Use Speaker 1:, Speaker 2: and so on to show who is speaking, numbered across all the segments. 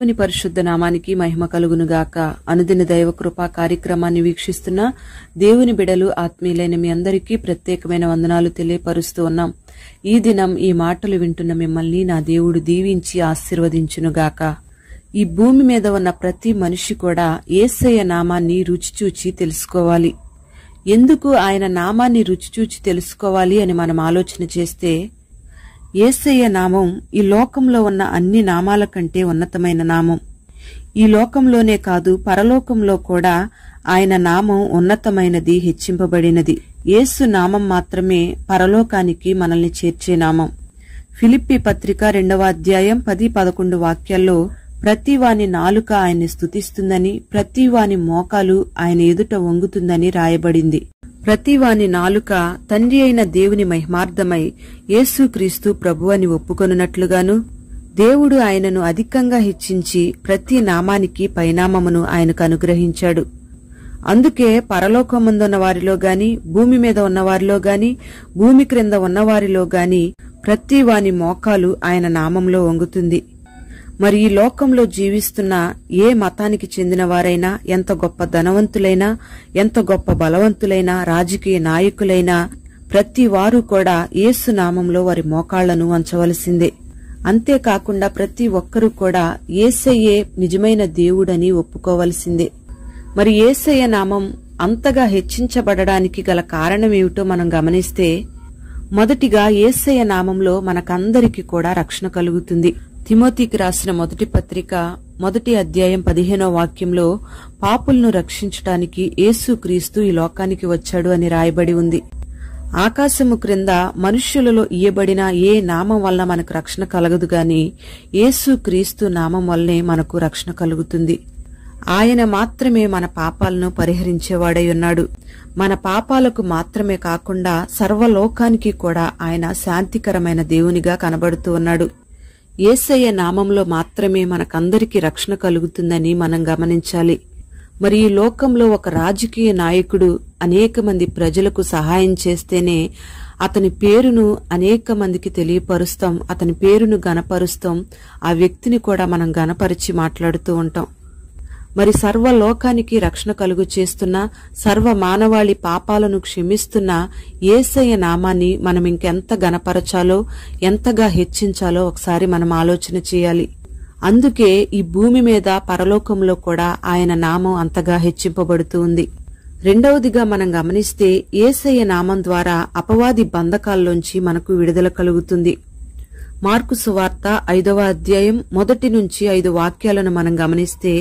Speaker 1: దేవుని పరిశుద్ధ నామానికి మహిమ కలుగునుగాక. అనుదిన దైవ కృపా కార్యక్రమాన్ని వీక్షిస్తున్న దేవుని బిడలు ఆత్మీయులైన మీ అందరికీ ప్రత్యేకమైన వందనాలు తెలియపరుస్తూ ఉన్నాం. ఈ దినం ఈ మాటలు వింటున్న మిమ్మల్ని నా దేవుడు దీవించి ఆశీర్వదించునుగాక. ఈ భూమి మీద ఉన్న ప్రతి మనిషి కూడా యేసయ్య నామాన్ని రుచిచూచి తెలుసుకోవాలి. ఎందుకు ఆయన నామాన్ని రుచిచూచి తెలుసుకోవాలి అని మనం ఆలోచన చేస్తే, యేసయ్య నామం ఈ లోకంలో ఉన్న అన్ని నామాల కంటే ఉన్నతమైన నామం. ఈ లోకంలోనే కాదు, పరలోకంలో కూడా ఆయన నామం ఉన్నతమైనది, హెచ్చింపబడినది. యేసు నామం మాత్రమే పరలోకానికి మనల్ని చేర్చే నామం. ఫిలిప్పీ పత్రిక 2వ అధ్యాయం 10-11 వాక్యాల్లో ప్రతివాని నాలుక ఆయన్ని స్తుతిస్తుందని, ప్రతివాని మోకాలు ఆయన ఎదుట వంగుతుందని రాయబడింది. ప్రతివాని నాలుక తండ్రి అయిన దేవుని మహిమార్థమై యేసుక్రీస్తు ప్రభువని ఒప్పుకొనున్నట్లుగాను, దేవుడు ఆయనను అధికంగా హెచ్చించి ప్రతి నామానికి పైనామమును ఆయనకు అనుగ్రహించాడు. అందుకే పరలోకమందున్న వారిలో గాని, భూమి మీద ఉన్నవారిలో గాని, భూమి క్రింద ఉన్నవారిలో గాని ప్రతి వాని మోకాలు ఆయన నామంలో వంగుతుంది. మరి ఈ లోకంలో జీవిస్తున్న ఏ మతానికి చెందిన వారైనా, ఎంత గొప్ప ధనవంతులైనా, ఎంత గొప్ప బలవంతులైనా, రాజకీయ నాయకులైనా ప్రతి వారు కూడా యేసు నామంలో వారి మోకాళ్లను వంచవలసిందే. అంతేకాకుండా ప్రతి ఒక్కరూ కూడా యేసయ్యే నిజమైన దేవుడని ఒప్పుకోవలసిందే. మరి యేసయ్య నామం అంతగా హెచ్చించబడడానికి గల కారణమేమిటో మనం గమనిస్తే, మొదటిగా యేసయ్య నామంలో మనకందరికీ కూడా రక్షణ కలుగుతుంది. తిమోతికి రాసిన మొదటి పత్రిక 1వ అధ్యాయం 15వ వాక్యంలో పాపులను రక్షించటానికి యేసుక్రీస్తు ఈ లోకానికి వచ్చాడు అని రాయబడి ఉంది. ఆకాశము క్రింద మనుష్యులలో ఇయ్యబడిన ఏ నామం వల్ల మనకు రక్షణ కలగదు గాని యేసుక్రీస్తు నామం వల్లనే మనకు రక్షణ కలుగుతుంది. ఆయన మాత్రమే మన పాపాలను పరిహరించేవాడై ఉన్నాడు. మన పాపాలకు మాత్రమే కాకుండా సర్వలోకానికి కూడా ఆయన శాంతికరమైన దేవునిగా కనబడుతూ ఉన్నాడు. యేసయ్య నామంలో మాత్రమే మనకందరికీ రక్షణ కలుగుతుందని మనం గమనించాలి. మరి ఈ లోకంలో ఒక రాజకీయ నాయకుడు అనేక మంది ప్రజలకు సహాయం చేస్తేనే అతని పేరును అనేక మందికి తెలియపరుస్తాం, అతని పేరును గణపరుస్తాం, ఆ వ్యక్తిని కూడా మనం గణపరిచి మాట్లాడుతూ ఉంటాం. మరి సర్వలోకానికి రక్షణ కలుగు చేస్తున్న, సర్వ మానవాళి పాపాలను క్షమిస్తున్న యేసయ్య నామాన్ని మనం ఇంకెంత గణపరచాలో, ఎంతగా హెచ్చించాలో ఒకసారి మనం ఆలోచన చేయాలి. అందుకే ఈ భూమి మీద పరలోకంలో కూడా ఆయన నామం అంతగా హెచ్చింపబడుతూ ఉంది. రెండవదిగా మనం గమనిస్తే, యేసయ్య నామం ద్వారా అపవాది బంధకాల్లోంచి మనకు విడుదల కలుగుతుంది. మార్కు సువార్త 5వ అధ్యాయం 1-5 వాక్యాలను మనం గమనిస్తే,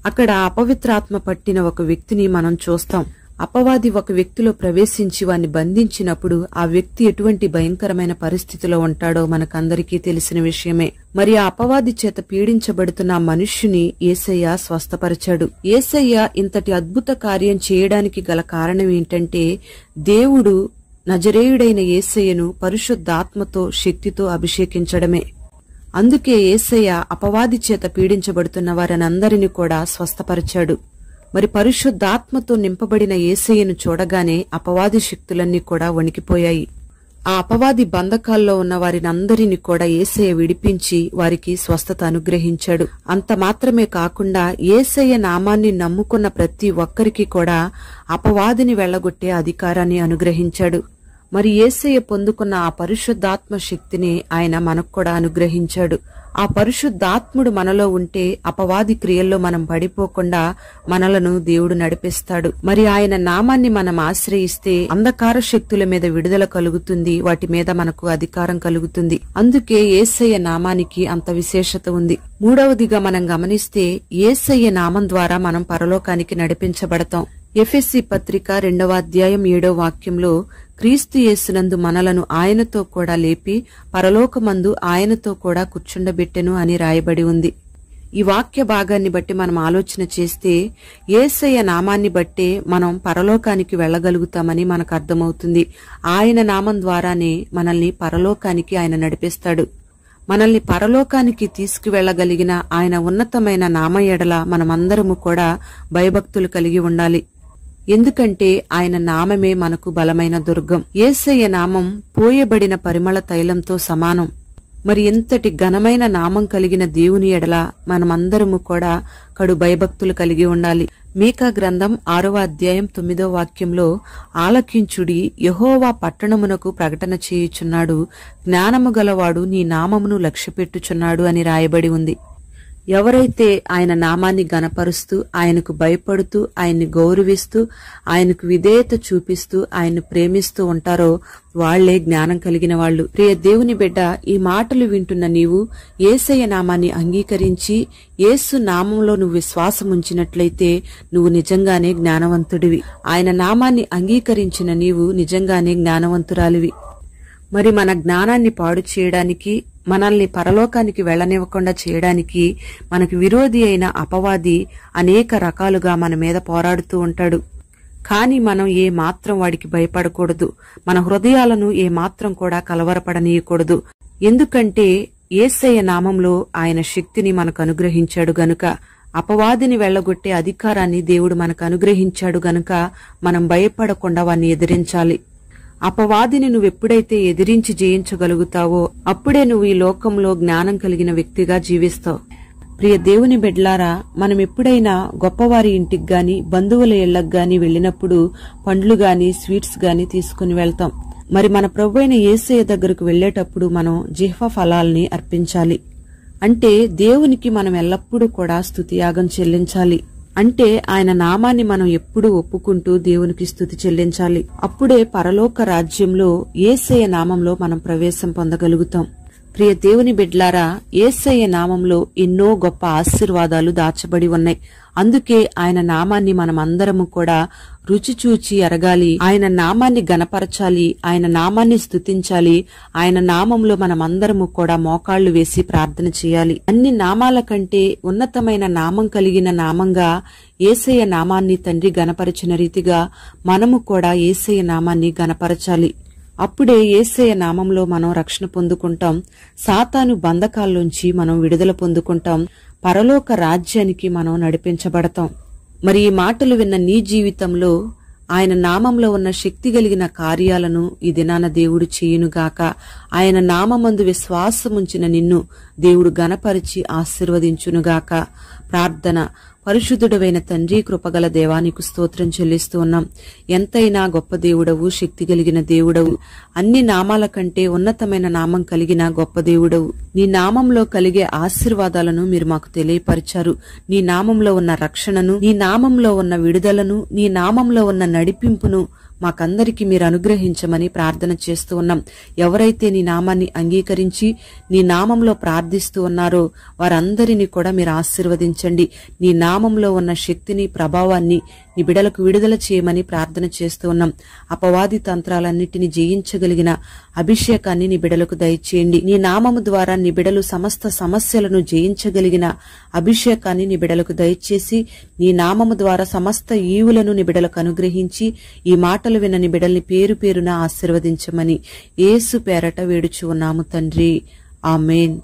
Speaker 1: అక్కడ అపవిత్రాత్మ పట్టిన ఒక వ్యక్తిని మనం చూస్తాం. అపవాది ఒక వ్యక్తిలో ప్రవేశించి వాన్ని బంధించినప్పుడు ఆ వ్యక్తి ఎటువంటి భయంకరమైన పరిస్థితిలో ఉంటాడో మనకందరికీ తెలిసిన విషయమే. మరి ఆ అపవాది చేత పీడించబడుతున్న మనుష్యుని యేసయ్య స్వస్థపరిచాడు. యేసయ్య ఇంతటి అద్భుత కార్యం చేయడానికి గల కారణం ఏంటంటే, దేవుడు నజరేయుడైన యేసయ్యను పరిశుద్ధాత్మతో, శక్తితో అభిషేకించడమే. అందుకే యేసయ్య అపవాది చేత పీడించబడుతున్న వారినందరినీ కూడా స్వస్థపరిచాడు. మరి పరిశుద్ధాత్మతో నింపబడిన యేసయ్యను చూడగానే అపవాది శక్తులన్నీ కూడా వణికిపోయాయి. ఆ అపవాది బంధకాల్లో ఉన్న వారినందరినీ కూడా యేసయ్య విడిపించి వారికి స్వస్థత అనుగ్రహించాడు. అంత మాత్రమే కాకుండా యేసయ్య నామాన్ని నమ్ముకున్న ప్రతి ఒక్కరికి కూడా అపవాదిని వెళ్లగొట్టే అధికారాన్ని అనుగ్రహించాడు. మరి యేసయ్య పొందుకున్న ఆ పరిశుద్ధాత్మ శక్తిని ఆయన మనకు కూడా అనుగ్రహించాడు. ఆ పరిశుద్ధాత్ముడు మనలో ఉంటే అపవాది క్రియల్లో మనం పడిపోకుండా మనలను దేవుడు నడిపిస్తాడు. మరి ఆయన నామాన్ని మనం ఆశ్రయిస్తే అంధకార శక్తుల మీద విడుదల కలుగుతుంది, వాటి మీద మనకు అధికారం కలుగుతుంది. అందుకే యేసయ్య నామానికి అంత విశేషత ఉంది. మూడవదిగా మనం గమనిస్తే, యేసయ్య నామం ద్వారా మనం పరలోకానికి నడిపించబడతాం. ఎఫెసీ పత్రిక 2వ అధ్యాయం 7వ వాక్యంలో, క్రీస్తు యేసునందు మనలను ఆయనతో కూడా లేపి పరలోకమందు ఆయనతో కూడా కూర్చుండబెట్టెను అని రాయబడి ఉంది. ఈ వాక్య భాగాన్ని బట్టి మనం ఆలోచన చేస్తే, యేసయ్య నామాన్ని బట్టే మనం పరలోకానికి వెళ్లగలుగుతామని మనకు అర్థమవుతుంది. ఆయన నామం ద్వారానే మనల్ని పరలోకానికి ఆయన నడిపిస్తాడు. మనల్ని పరలోకానికి తీసుకువెళ్లగలిగిన ఆయన ఉన్నతమైన నామ ఎడల మనమందరము కూడా భయభక్తులు కలిగి ఉండాలి. ఎందుకంటే ఆయన నామమే మనకు బలమైన దుర్గం. యేసయ్య నామం పోయబడిన పరిమళ తైలంతో సమానం. మరి ఎంతటి ఘనమైన నామం కలిగిన దేవుని ఎడల మనమందరము కూడా కడు భయభక్తులు కలిగి ఉండాలి. మీకా గ్రంథం 6వ అధ్యాయం 9వ వాక్యంలో, ఆలకించుడి, యెహోవా పట్టణమునకు ప్రకటన చేయుచున్నాడు, జ్ఞానము గలవాడు నీ నామమును లక్ష్యపెట్టుచున్నాడు అని రాయబడి ఉంది. ఎవరైతే ఆయన నామాన్ని గణపరుస్తూ, ఆయనకు భయపడుతూ, ఆయన్ని గౌరవిస్తూ, ఆయనకు విధేయత చూపిస్తూ, ఆయన్ను ప్రేమిస్తూ ఉంటారో వాళ్లే జ్ఞానం కలిగిన వాళ్ళు. ప్రియ దేవుని బిడ్డ, ఈ మాటలు వింటున్న నీవు యేసయ్య నామాన్ని అంగీకరించి యేసు నామంలో నువ్వు విశ్వాసం ఉంచినట్లయితే నువ్వు నిజంగానే జ్ఞానవంతుడివి. ఆయన నామాన్ని అంగీకరించిన నీవు నిజంగానే జ్ఞానవంతురాలివి. మరి మన జ్ఞానాన్ని పాడు చేయడానికి, మనల్ని పరలోకానికి వెళ్లనివ్వకుండా చేయడానికి మనకు విరోధి అయిన అపవాది అనేక రకాలుగా మన మీద పోరాడుతూ ఉంటాడు. కాని మనం ఏ మాత్రం వాడికి భయపడకూడదు. మన హృదయాలను ఏ మాత్రం కూడా కలవరపడనీయకూడదు. ఎందుకంటే యేసయ్య నామంలో ఆయన శక్తిని మనకు అనుగ్రహించాడు గనుక, అపవాదిని వెళ్లగొట్టే అధికారాన్ని దేవుడు మనకు అనుగ్రహించాడు గనుక మనం భయపడకుండా వాణ్ణి ఎదిరించాలి. అపవాదిని నువ్వెప్పుడైతే ఎదిరించి జయించగలుగుతావో అప్పుడే నువ్వు ఈ లోకంలో జ్ఞానం కలిగిన వ్యక్తిగా జీవిస్తావు. ప్రియ దేవుని బిడ్డలారా, మనం ఎప్పుడైనా గొప్పవారి ఇంటికి గాని, బంధువుల ఇళ్లకు గాని వెళ్లినప్పుడు పండ్లు గాని, స్వీట్స్ గాని తీసుకుని వెళ్తాం. మరి మన ప్రభువైన యేసయ్య దగ్గరకు వెళ్లేటప్పుడు మనం జిహ్వ ఫలాల్ని అర్పించాలి. అంటే దేవునికి మనం ఎల్లప్పుడూ కూడా స్తుతియాగం చెల్లించాలి. అంటే ఆయన నామాన్ని మనం ఎప్పుడూ ఒప్పుకుంటూ దేవునికి స్తుతి చెల్లించాలి. అప్పుడే పరలోక రాజ్యంలో యేసయ్య నామంలో మనం ప్రవేశం పొందగలుగుతాం. ప్రియ దేవుని బిడ్లారా, యేసయ్య నామంలో ఎన్నో గొప్ప ఆశీర్వాదాలు దాచబడి ఉన్నాయి. అందుకే ఆయన నామాన్ని మనమందరము కూడా రుచి చూచి ఎరగాలి. ఆయన నామాన్ని గణపరచాలి, ఆయన నామాన్ని స్తుతించాలి. ఆయన నామంలో మనమందరము కూడా మోకాళ్లు వేసి ప్రార్థన చేయాలి. అన్ని నామాల కంటే ఉన్నతమైన నామం కలిగిన నామంగా యేసయ్య నామాన్ని తండ్రి గణపరచిన రీతిగా మనము కూడా యేసయ్య నామాన్ని గణపరచాలి. అప్పుడే యేసయ్య నామంలో మనం రక్షణ పొందుకుంటాం. సాతాను బంధకాల్లోంచి మనం విడుదల పొందుకుంటాం. పరలోక రాజ్యానికి మనం నడిపించబడతాం. మరి ఈ మాటలు విన్న నీ జీవితంలో ఆయన నామంలో ఉన్న శక్తి కలిగిన కార్యాలను ఈ దినాన దేవుడు చేయునుగాక. ఆయన నామమందు విశ్వాసముంచిన నిన్ను దేవుడు గణపరిచి ఆశీర్వదించునుగాక. ప్రార్థన. పరిశుద్ధుడవైన తండ్రి, కృపగల దేవానికి స్తోత్రం చెల్లిస్తూ ఉన్నాం. ఎంతైనా గొప్ప దేవుడవు, శక్తి కలిగిన దేవుడవు, అన్ని నామాల కంటే ఉన్నతమైన నామం కలిగిన గొప్ప దేవుడవు. నీ నామంలో కలిగే ఆశీర్వాదాలను మీరు మాకు తెలియపరిచారు. నీ నామంలో ఉన్న రక్షణను, నీ నామంలో ఉన్న విడుదలను, నీ నామంలో ఉన్న నడిపింపును మాకందరికి మీరు అనుగ్రహించమని ప్రార్థన చేస్తూ ఉన్నాం. ఎవరైతే నీ నామాన్ని అంగీకరించి నీ నామంలో ప్రార్థిస్తూ ఉన్నారో వారందరినీ కూడా మీరు ఆశీర్వదించండి. నీ నామంలో ఉన్న శక్తిని, ప్రభావాన్ని నీ బిడలకు విడుదల చేయమని ప్రార్థన చేస్తూ ఉన్నాం. అపవాది తంత్రాలన్నిటిని జయించగలిగిన అభిషేకాన్ని నీ బిడలకు దయచేయండి. నీ నామము ద్వారా నీ బిడలు సమస్త సమస్యలను జయించగలిగిన అభిషేకాన్ని నీ బిడలకు దయచేసి నీ నామము ద్వారా సమస్త ఈవులను నీ బిడలకు అనుగ్రహించి ఈ మాటలు విన్న నీ బిడల్ని పేరు పేరున ఆశీర్వదించమని యేసు పేరట వేడుచు ఉన్నాము తండ్రి. ఆమేన్.